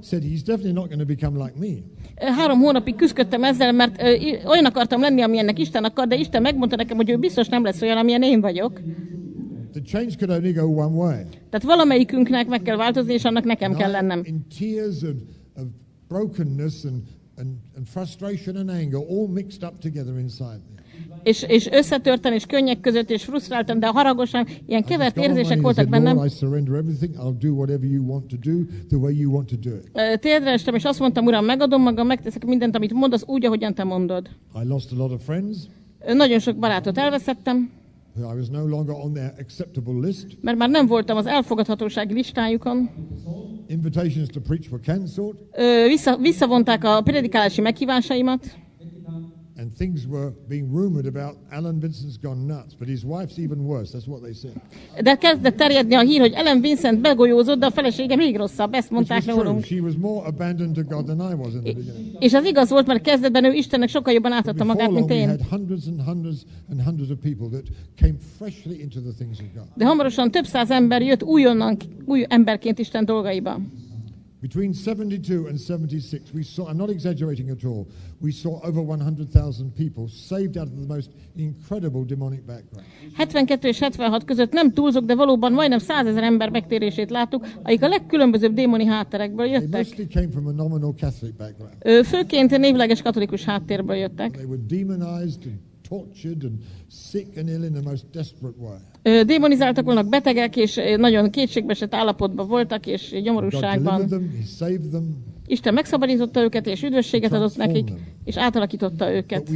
said he's definitely not going to become like me. 3 hónapig küzdöttem ezzel, mert olyan akartam lenni, amilyennek Isten akar, de Isten megmondta nekem, hogy ő biztos nem lesz olyan, amilyen én vagyok. The change could only go one way. Tehát valamelyikünknek meg kell változni, és annak nekem kell lennem. In tears of brokenness and frustration and anger all mixed up together inside me. És összetörten, és könnyek között, és frusztráltam, de haragosan, ilyen kevert érzések voltak bennem. Térdre estem, és azt mondtam, Uram, megadom magam, megteszek mindent, amit mondasz, úgy, ahogyan te mondod. Nagyon sok barátot elveszettem, mert már nem voltam az elfogadhatósági listájukon. Visszavonták a predikálási meghívásaimat. And things were being rumored about Alan Vincent's gone nuts, but his wife's even worse. That's what they said. De kezdett terjedni a hír, hogy Alan Vincent begolyózott, de a felesége még rosszabb. Ezt mondták rólunk. She was more abandoned to God than I was in the beginning. És az igaz volt, mert kezdetben ő Istennek sokkal jobban átadta magát, mint én. De hamarosan több száz ember jött új emberként Isten dolgaiba. Between 72 and 76, we saw, I'm not exaggerating at all, we saw over 100,000 people saved out of the most incredible demonic background. 72 és 76 között nem túlzok, de valóban majdnem 100 000 ember megtérését láttuk, akik a legkülönbözőbb démoni hátterekből jöttek. They mostly came from a nominal Catholic background. Főként névleges katolikus háttérből jöttek. They were demonized and tortured and sick and ill in the most desperate way. Démonizáltak voltak, betegek, és nagyon kétségbeesett állapotban voltak, és gyomorúságban. Isten megszabadította őket, és üdvösséget adott nekik, és átalakította őket.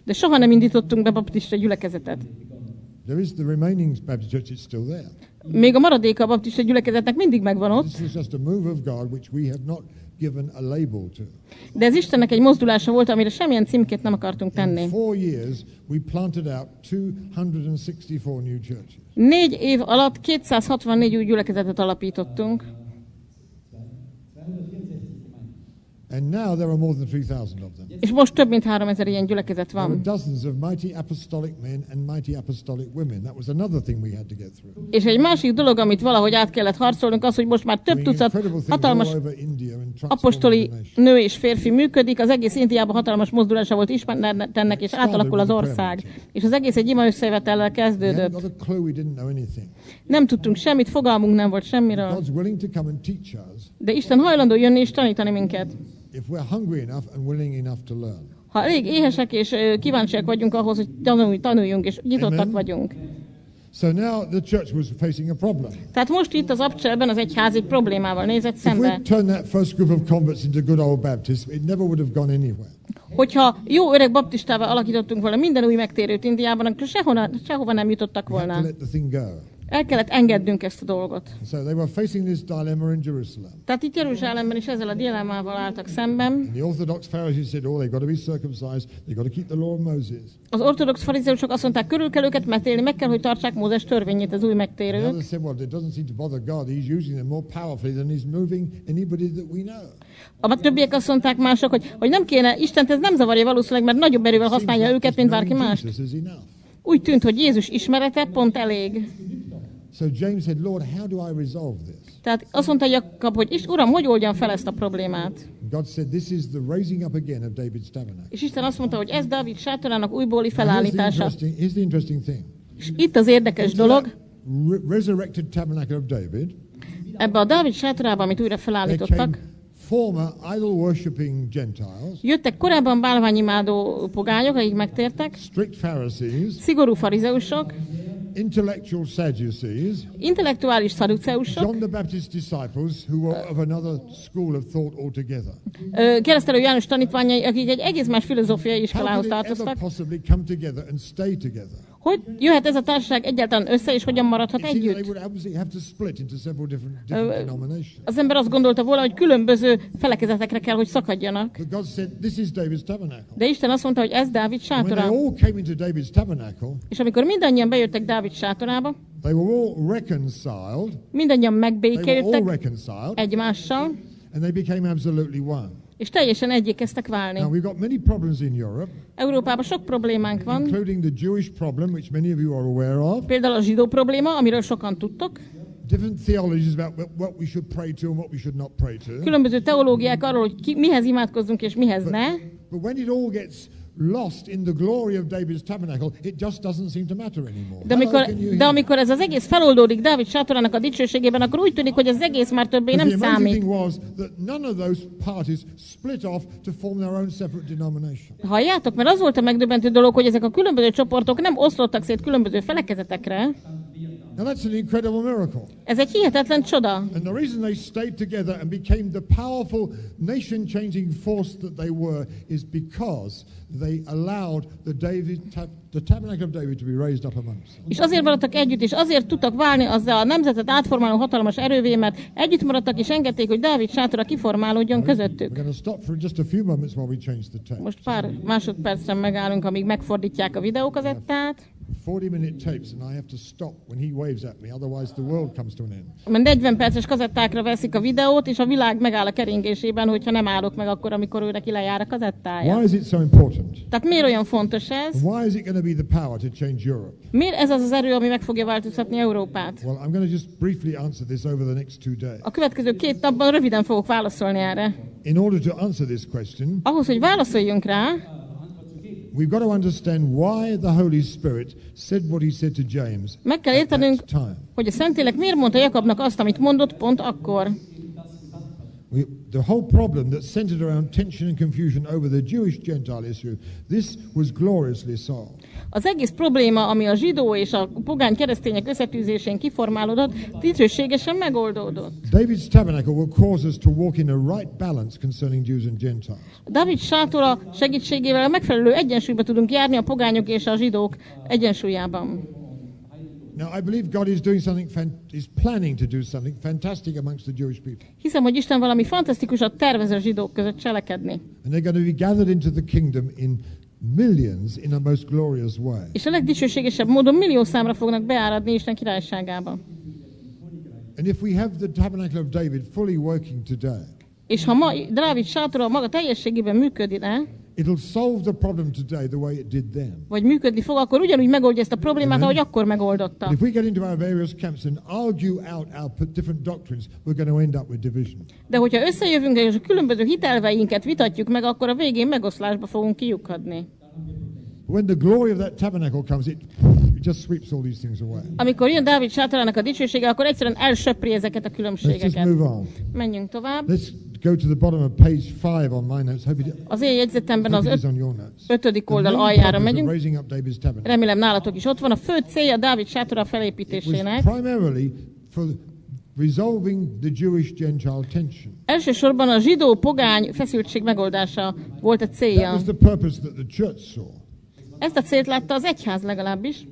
De soha nem indítottunk be baptista gyülekezetet. Még a maradéka a baptista gyülekezetnek mindig megvan ott. De ez Istennek egy mozdulása volt, amire semmilyen címkét nem akartunk tenni. 4 év alatt 264 új gyülekezetet alapítottunk. And now there are more than 3,000 of them. És most több mint 3000 ilyen gyülekezet van. There are dozens of mighty apostolic men and mighty apostolic women. That was another thing we had to get through. És egy másik dolog, amit valahogy át kellett harcolnunk, az, hogy most már több tucat hatalmas apostoli nő és férfi működik. Az egész Indiában hatalmas mozdulása volt Istennek, és átalakul az ország. És az egész egy ima összejövetellel kezdődött. Nem tudtunk semmit, fogalmunk nem volt semmiről. De Isten hajlandó jönni és tanítani minket. Ha elég éhesek és kíváncsiak vagyunk ahhoz, hogy tanuljunk és nyitottak vagyunk. Tehát most itt az Abcselben az egyház egy problémával nézett szembe. Hogyha jó öreg baptistává alakítottunk volna minden új megtérőt Indiában, akkor sehova nem jutottak volna. El kellett engednünk ezt a dolgot. Tehát itt Jeruzsálemben is ezzel a dilemmával álltak szemben. Az ortodox farizeusok azt mondták, körül kell őket metélni, meg kell, hogy tartsák Mózes törvényét, az új megtérők. A többiek azt mondták mások, hogy nem kéne, Istent ez nem zavarja valószínűleg, mert nagyobb erővel használja őket, mint bárki más. Úgy tűnt, hogy Jézus ismerete pont elég. So James said, Lord, how do I resolve this? Tehát azt mondta Jakab, hogy Uram, hogy oldjam fel ezt a problémát? God said, this is the raising up again of David's tabernacle. És Isten azt mondta, hogy ez Dávid sátorának újbóli felállítása. Here's the interesting thing. És itt az érdekes dolog. Resurrected tabernacle of David. Ebbe a Dávid sátorában, amit újra felállítottak, former idol worshipping Gentiles, jöttek korábban bálványimádó pogányok, akik megtértek, strict Pharisees, szigorú farizeusok, intellectual Sadducees, intellektuális szaduceusok, John the Baptist's disciples who were of another school of thought altogether. Keresztelő János tanítványai, akik egy egész más filozófiai iskolához tartoztak. Hogy jöhet ez a társaság egyáltalán össze, és hogyan maradhat együtt? Az ember azt gondolta volna, hogy különböző felekezetekre kell, hogy szakadjanak. De Isten azt mondta, hogy ez Dávid sátora. És amikor mindannyian bejöttek Dávid sátorába, mindannyian megbékéltek egymással, és teljesen egyé kezdtek válni. Európában sok problémánk van. Például a zsidó probléma, amiről sokan tudtok. different theologies about what we should pray to and what we should not pray to. Különböző teológiák arról, hogy mihez imádkozzunk és mihez ne. But when it all gets lost in the glory of David's tabernacle, it just doesn't seem to matter anymore. De amikor ez az egész feloldódik Dávid sátorának a dicsőségében, akkor úgy tűnik, hogy az egész már többé nem számít. Halljátok, mert az volt a megdöbbentő dolog, hogy ezek a különböző csoportok nem oszlottak szét különböző felekezetekre. Now that's an incredible miracle. Ez egy hihetetlen csoda. And the reason they stayed together and became the powerful nation-changing force that they were is because they allowed the tabernacle of David to be raised up amongst them. És azért maradtak együtt, és azért tudtak válni azzal a nemzetet átformáló hatalmas erővé, mert együtt maradtak és engedték, hogy Dávid sátora kiformálódjon közöttük. Most pár másodpercre megállunk, amíg megfordítják a videókazettát. 40-minute tapes and I have to stop when he waves at me, otherwise the world comes to an end. Mert 40 perces kazettákra veszik a videót, és a világ megáll a keringésében, hogyha nem állok meg akkor, amikor ő neki lejár a kazettája. Why is it so important? Tehát miért olyan fontos ez? Why is it going to be the power to change Europe? Miért ez az az erő, ami meg fogja változtatni Európát? Well, I'm going to just briefly answer this over the next 2 days. A következő 2 napban röviden fogok válaszolni erre. In order to answer this question, ahhoz, hogy válaszoljunk rá, we've got to understand why the Holy Spirit said what he said to James. Meg kell értenünk, hogy a Szentlélek miért mondta Jakabnak azt, amit mondott pont akkor. The whole problem that centered around tension and confusion over the Jewish-Gentile issue, this was gloriously solved. Az egész probléma, ami a zsidó és a pogány keresztények összetűzésén kiformálódott, dicsőségesen megoldódott. David's tabernacle will cause us to walk in a right balance concerning Jews and Gentiles. Dávid sátora segítségével a megfelelő egyensúlyba tudunk járni a pogányok és a zsidók egyensúlyában. Now I believe God is doing something is planning to do something fantastic amongst the Jewish people. Hiszem, hogy Isten valami fantasztikusat tervez a zsidók között cselekedni. And they're going to be gathered into the kingdom in millions in a most glorious way. És a legdicsőségesebb módon millió számra fognak beáradni Isten királyságába. And if we have the tabernacle of David fully working today, és ha Dávid sátora maga teljességében működne, it'll solve the problem today the way it did then. Vagy működni fog, akkor ugyanúgy megoldja ezt a problémát, ahogy akkor megoldotta. If we get into our various camps and argue out our different doctrines, we're going to end up with division. De hogyha összejövünk és a különböző hitelveinket vitatjuk meg, akkor a végén megoszlásba fogunk kiukadni. When the glory of that tabernacle comes, it just sweeps all these things away. Amikor jön Dávid sátorának a dicsősége, akkor egyszerűen elsöpri ezeket a különbségeket. Let's just move on. Menjünk tovább. Let's go to the bottom of page 5 on my notes. Az én jegyzetemben az 5. oldal aljára megyünk. Remélem nálatok is ott van. A fő célja Dávid sátora felépítésének. Primarily for resolving the Jewish-Gentile tension. Elsősorban a zsidó-pogány feszültség megoldása volt a célja. That was the purpose that the church saw. Ezt a célt látta az egyház legalábbis.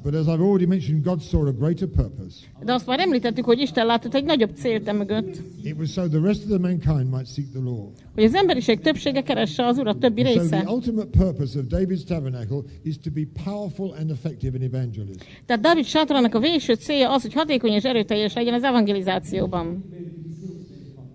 But as I've already mentioned, God saw a greater purpose. De azt már említettük, hogy Isten látott egy nagyobb célt emögött. It was so the rest of the mankind might seek the Lord. Hogy az emberiség többsége keresse az Urat többi része. So the ultimate purpose of David's tabernacle is to be powerful and effective in evangelism. Tehát Dávid sátorának a végső célja az, hogy hatékony és erőteljes legyen az evangelizációban.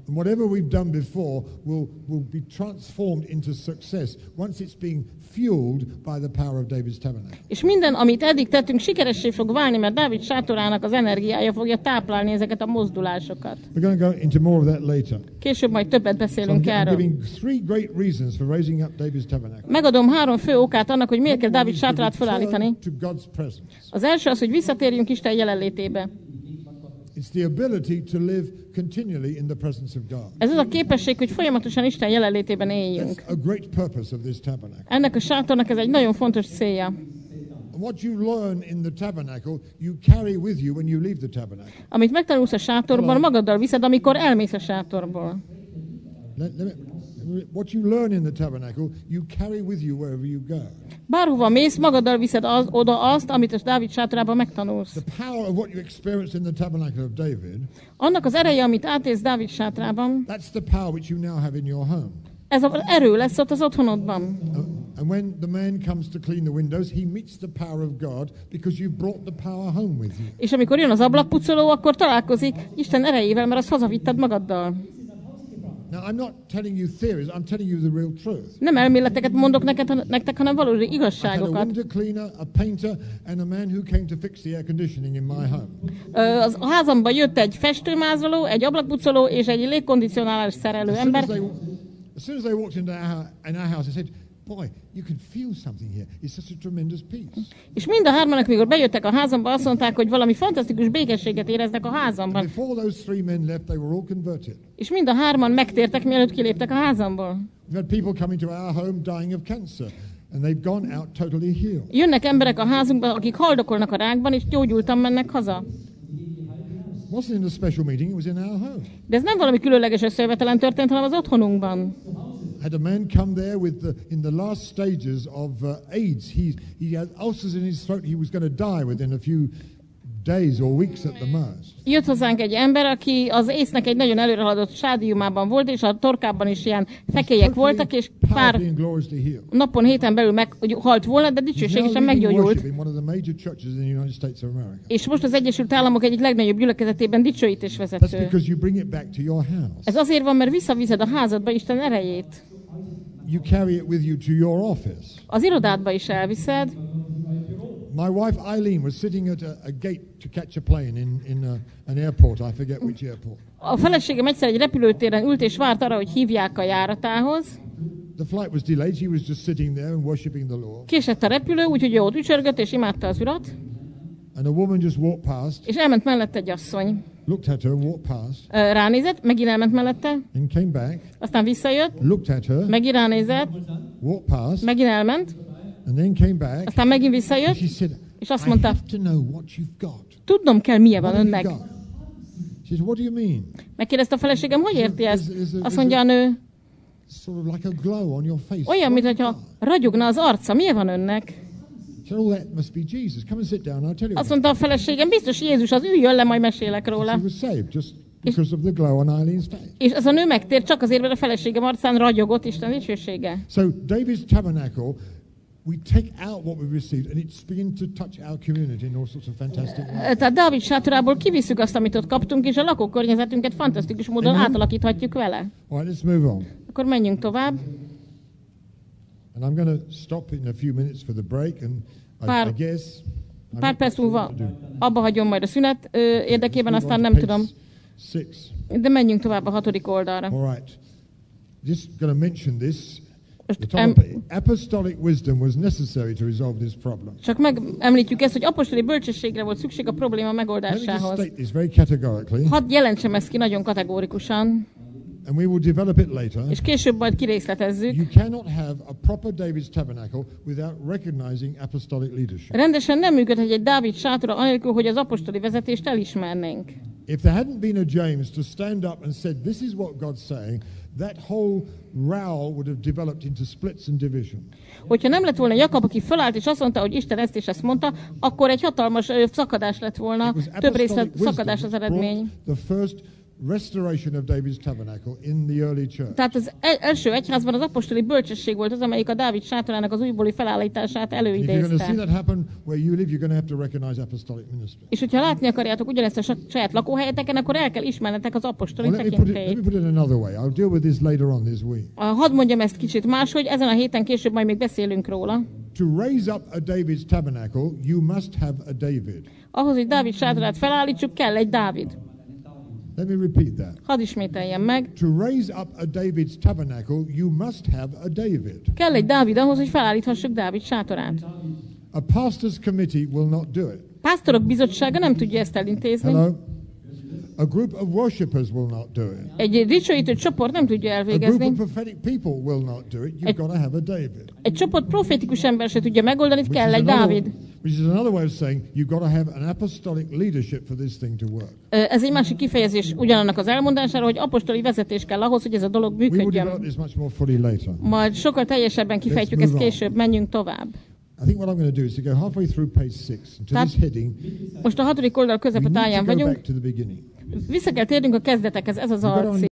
And whatever we've done before will be transformed into success once it's being fueled by the power of David's tabernacle. És minden, amit eddig tettünk, sikeressé fog válni, mert Dávid sátorának az energiája fogja táplálni ezeket a mozdulásokat. We're going to go into more of that later. Később majd többet beszélünk erről. I'm giving 3 great reasons for raising up David's tabernacle. Megadom 3 fő okát annak, hogy miért kell Dávid sátorát felállítani. Az első az, hogy visszatérjünk Isten jelenlétébe. It's the ability to live continually in the presence of God. Ez az a képesség, hogy folyamatosan Isten jelenlétében éljünk. That's a great purpose of this tabernacle. Ennek a sátornak ez egy nagyon fontos célja. What you learn in the tabernacle, you carry with you when you leave the tabernacle. Amit megtanulsz a sátorban, magaddal viszed, amikor elmész a sátorból. What you learn in the tabernacle, you carry with you wherever you go. Bárhova mész, magaddal viszed oda azt, amit a Dávid sátorában megtanulsz. The power of what you experienced in the tabernacle of David. Annak az ereje, amit átélsz Dávid sátorában. That's the power which you now have in your home. Ez az erő lesz ott az otthonodban. And when the man comes to clean the windows, he meets the power of God because you brought the power home with you. És amikor jön az ablakpucoló, akkor találkozik Isten erejével, mert azt hazavitted magaddal. Now, I'm not telling you theories, I'm telling you the real truth. Nem elméleteket mondok nektek, hanem valódi igazságokat. I had a window cleaner, a painter, and a man who came to fix the air conditioning in my home. Az házamba jött egy festőmázoló, egy ablakpucoló és egy légkondicionálás szerelő ember. As soon as they walked into our house, I said, boy, you can feel something here. It's such a tremendous peace. És mind a hárman, amikor bejöttek a házamba, azt mondták, hogy valami fantasztikus békességet éreznek a házamban. And before those three men left, they were all converted. És mind a hárman megtértek, mielőtt kiléptek a házamból. We've had people coming to our home dying of cancer, and they've gone out totally healed. Jönnek emberek a házunkba, akik haldokolnak a rákban, és gyógyultan mennek haza. It wasn't in a special meeting, it was in our home. De ez nem valami különleges összejövetelen történt, hanem az otthonunkban. Had a man come there in the last stages of AIDS. He had ulcers in his throat. He was going to die within a few days or weeks at the most. Jött hozzánk egy ember, aki az észnek egy nagyon előrehaladott stádiumában volt, és a torkában is ilyen fekélyek voltak, és pár napon, héten belül meghalt volna, de dicsőségesen meggyógyult. És most az Egyesült Államok egyik legnagyobb gyülekezetében dicsőítésvezető. Ez azért van, mert visszaviszed a házadba Isten erejét. You carry it with you to your office. Az irodádba is elviszed. My wife Eileen was sitting at a gate to catch a plane in an airport. I forget which airport. A feleségem egyszer egy repülőtéren ült és várt arra, hogy hívják a járatához. The flight was delayed. She was just sitting there and worshiping the Lord. Késett a repülő, úgyhogy ott ücsörgött és imádta az Urat. And a woman just walked past. És elment mellette egy asszony. Looked at her, walked past. Ránézett, megint elment mellette. And came back. Aztán visszajött. Looked at her. Megint ránézett. Walked past. Megint elment. And then came back. Aztán megint visszajött. She said, és azt mondta, I have to know what you've got. Tudnom kell, milyen van önnek. She said, what do you mean? Megkérdezte a feleségem, hogy érti ezt? Azt mondja a nő, sort of like a glow on your face. Olyan, mintha ragyogna az arca. Milyen van önnek? Azt mondta a feleségem, biztos Jézus az, üljön le, majd mesélek róla. És az a nő megtért csak azért, mert a feleségem arcán ragyogott Isten dicsősége. So David's tabernacle, we take out what we received and it's beginning to touch our community in all sorts of fantastic ways. Tehát Dávid sátorából kivisszük azt, amit ott kaptunk, és a lakókörnyezetünket fantasztikus módon átalakíthatjuk vele. All right, let's move on. Akkor menjünk tovább. And I'm going to stop in a few minutes for the break and I guess pár perc múlva abba hagyom majd a szünet érdekében, aztán nem tudom. De menjünk tovább a 6. oldalra. All right. Just going to mention this. Apostolic wisdom was necessary to resolve this problem. Csak megemlítjük ezt, hogy apostoli bölcsességre volt szükség a probléma megoldásához. Hadd jelentsem ezt ki nagyon kategórikusan. And we will develop it later. És később majd kirészletezzük. You cannot have a proper David's tabernacle without recognizing apostolic leadership. Rendesen nem működhet egy Dávid sátora anélkül, hogy az apostoli vezetést elismernénk. If there hadn't been a James to stand up and said, this is what God's saying, that whole row would have developed into splits and division. Hogyha nem lett volna Jakab, aki fölállt és azt mondta, hogy Isten ezt és ezt mondta, akkor egy hatalmas szakadás lett volna, több részlet szakadás az eredmény. The first restoration of David's tabernacle in the early church. Tehát az első egyházban az apostoli bölcsesség volt az, amelyik a Dávid sátorának az újbóli felállítását előidézte. És hogyha látni akarjátok ugyanezt a saját lakóhelyeteken, akkor el kell ismernetek az apostoli tekintélyt. Hadd mondjam ezt kicsit máshogy, ezen a héten később majd még beszélünk róla. To raise up a David's tabernacle, you must have a David. Ahhoz, hogy Dávid sátorát felállítsuk, kell egy Dávid. Let me repeat that. Hadd ismételjem meg. To raise up a David's tabernacle, you must have a David. Kell egy Dávid ahhoz, hogy felállíthassuk Dávid sátorát. A pastor's committee will not do it. Pásztorok bizottsága nem tudja ezt elintézni. Hello? A group of worshippers will not do it. Egy dicsőítő csoport nem tudja elvégezni. A group of prophetic people will not do it. You've got to have a David. Egy csoport profétikus ember se tudja megoldani, kell egy Dávid. Which is another way of saying you've got to have an apostolic leadership for this thing to work. Ez egy másik kifejezés ugyanannak az elmondására, hogy apostoli vezetés kell ahhoz, hogy ez a dolog működjön. Majd sokkal teljesebben kifejtjük ezt később, menjünk tovább. I think what I'm going to do is to go halfway through page 6 to this heading. Most a 6. oldal közepetáján vagyunk. Vissza kell térnünk a kezdetekhez, ez az alcím.